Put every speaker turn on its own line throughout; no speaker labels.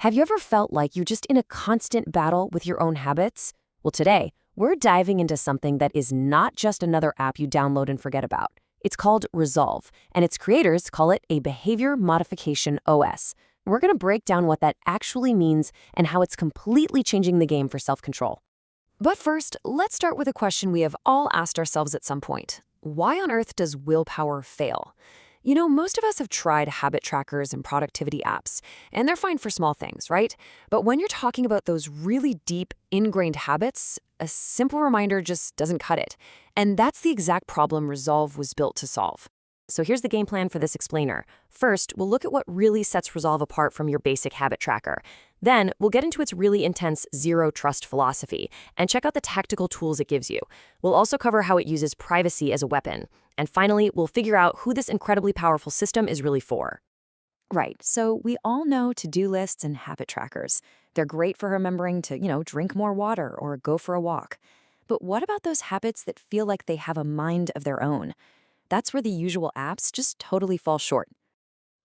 Have you ever felt like you're just in a constant battle with your own habits? Well, today, we're diving into something that is not just another app you download and forget about. It's called Resolve, and its creators call it a behavior modification OS. We're going to break down what that actually means and how it's completely changing the game for self-control. But first, let's start with a question we have all asked ourselves at some point. Why on earth does willpower fail? You know, most of us have tried habit trackers and productivity apps, and they're fine for small things, right? But when you're talking about those really deep, ingrained habits, a simple reminder just doesn't cut it. And that's the exact problem Resolve was built to solve. So here's the game plan for this explainer. First, we'll look at what really sets Resolve apart from your basic habit tracker. Then, we'll get into its really intense zero-trust philosophy and check out the tactical tools it gives you. We'll also cover how it uses privacy as a weapon. And finally, we'll figure out who this incredibly powerful system is really for. Right, so we all know to-do lists and habit trackers. They're great for remembering to, drink more water or go for a walk. But what about those habits that feel like they have a mind of their own? That's where the usual apps just totally fall short.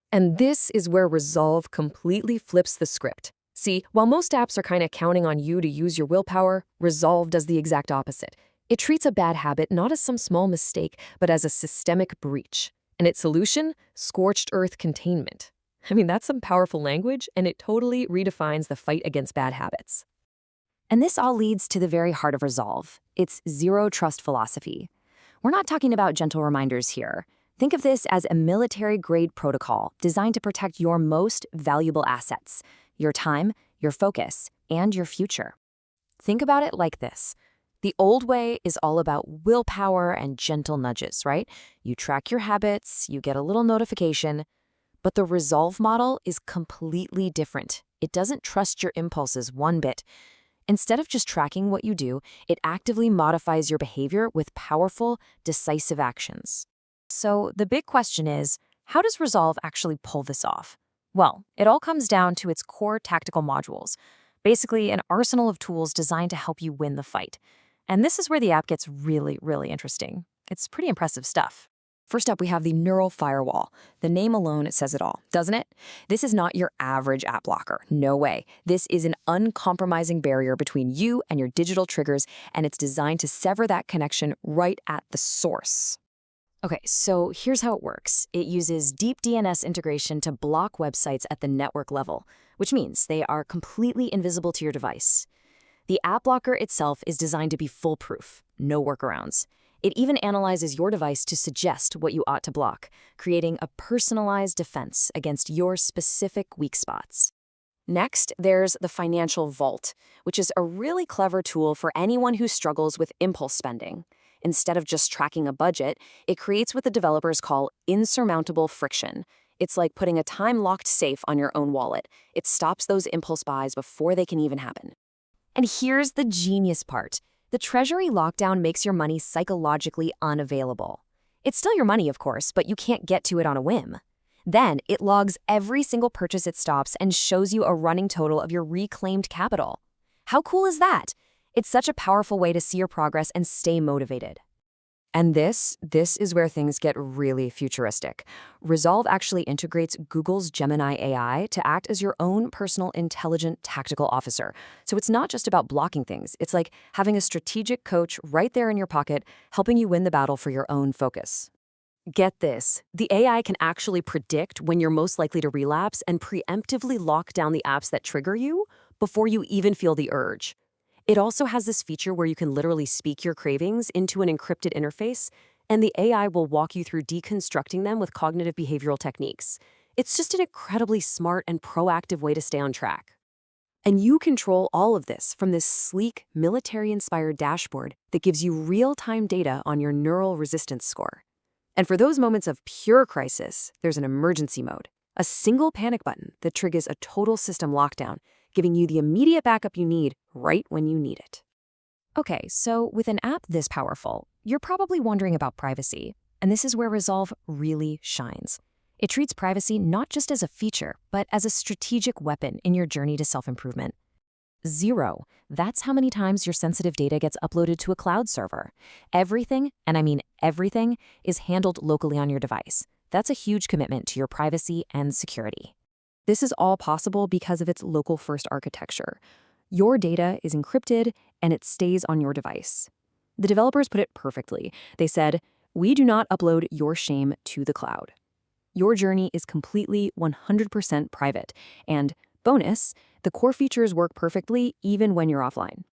And this is where Resolve completely flips the script. See, while most apps are kind of counting on you to use your willpower, Resolve does the exact opposite. It treats a bad habit not as some small mistake, but as a systemic breach. And its solution? Scorched earth containment. I mean, that's some powerful language, and it totally redefines the fight against bad habits. And this all leads to the very heart of Resolve, its zero-trust philosophy. We're not talking about gentle reminders here. Think of this as a military-grade protocol designed to protect your most valuable assets: your time, your focus, and your future. Think about it like this. The old way is all about willpower and gentle nudges, right? You track your habits, you get a little notification. But the Resolve model is completely different. It doesn't trust your impulses one bit. Instead of just tracking what you do, it actively modifies your behavior with powerful, decisive actions. So the big question is, how does Resolve actually pull this off? Well, it all comes down to its core tactical modules, basically an arsenal of tools designed to help you win the fight. And this is where the app gets really, really interesting. It's pretty impressive stuff. First up, we have the Neural Firewall. The name alone says it all, doesn't it? This is not your average app blocker. No way. This is an uncompromising barrier between you and your digital triggers, and it's designed to sever that connection right at the source. Okay, so here's how it works. It uses deep DNS integration to block websites at the network level, which means they are completely invisible to your device. The app blocker itself is designed to be foolproof, no workarounds. It even analyzes your device to suggest what you ought to block, creating a personalized defense against your specific weak spots. Next, there's the Financial Vault, which is a really clever tool for anyone who struggles with impulse spending. Instead of just tracking a budget, it creates what the developers call insurmountable friction. It's like putting a time-locked safe on your own wallet. It stops those impulse buys before they can even happen. And here's the genius part. The Treasury lockdown makes your money psychologically unavailable. It's still your money, of course, but you can't get to it on a whim. Then it logs every single purchase it stops and shows you a running total of your reclaimed capital. How cool is that? It's such a powerful way to see your progress and stay motivated. And this is where things get really futuristic. Resolve actually integrates Google's Gemini AI to act as your own personal intelligent tactical officer. So it's not just about blocking things. It's like having a strategic coach right there in your pocket, helping you win the battle for your own focus. Get this, the AI can actually predict when you're most likely to relapse and preemptively lock down the apps that trigger you before you even feel the urge. It also has this feature where you can literally speak your cravings into an encrypted interface, and the AI will walk you through deconstructing them with cognitive behavioral techniques. It's just an incredibly smart and proactive way to stay on track. And you control all of this from this sleek, military-inspired dashboard that gives you real-time data on your neural resistance score. And for those moments of pure crisis, there's an emergency mode, a single panic button that triggers a total system lockdown, giving you the immediate backup you need right when you need it. Okay, so with an app this powerful, you're probably wondering about privacy, and this is where Resolve really shines. It treats privacy not just as a feature, but as a strategic weapon in your journey to self-improvement. Zero. That's how many times your sensitive data gets uploaded to a cloud server. Everything, and I mean everything, is handled locally on your device. That's a huge commitment to your privacy and security.
This is all possible because of its local-first architecture. Your data is encrypted and it stays on your device. The developers put it perfectly. They said, "We do not upload your shame to the cloud. Your journey is completely 100% private. And bonus, the core features work perfectly even when you're offline."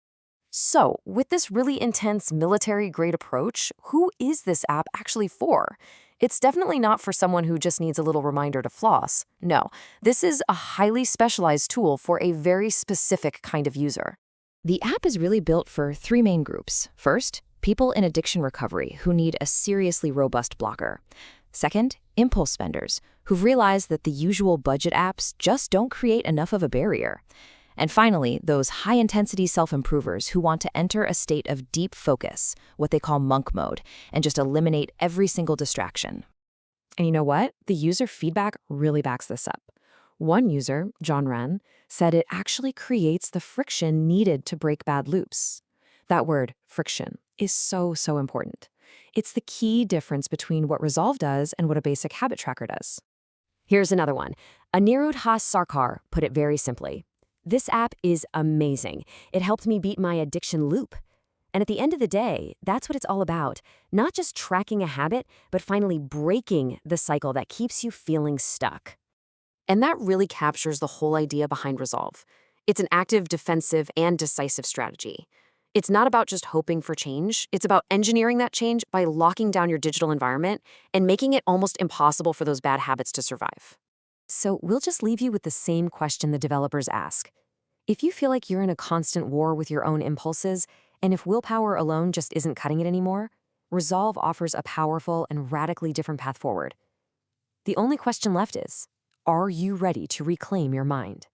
So, with this really intense military-grade approach, who is this app actually for? It's definitely not for someone who just needs a little reminder to floss. No, this is a highly specialized tool for a very specific kind of user.
The app is really built for three main groups. First, people in addiction recovery who need a seriously robust blocker. Second, impulse spenders who've realized that the usual budget apps just don't create enough of a barrier. And finally, those high-intensity self-improvers who want to enter a state of deep focus, what they call monk mode, and just eliminate every single distraction.
And you know what? The user feedback really backs this up. One user, John Wren, said it actually creates the friction needed to break bad loops. That word, friction, is so important. It's the key difference between what Resolve does and what a basic habit tracker does. Here's another one. Anirudh Sarkar put it very simply. This app is amazing. It helped me beat my addiction loop. And at the end of the day, that's what it's all about. Not just tracking a habit, but finally breaking the cycle that keeps you feeling stuck. And that really captures the whole idea behind Resolve. It's an active, defensive, and decisive strategy. It's not about just hoping for change. It's about engineering that change by locking down your digital environment and making it almost impossible for those bad habits to survive. So we'll just leave you with the same question the developers ask. If you feel like you're in a constant war with your own impulses, and if willpower alone just isn't cutting it anymore, Resolve offers a powerful and radically different path forward. The only question left is, are you ready to reclaim your mind?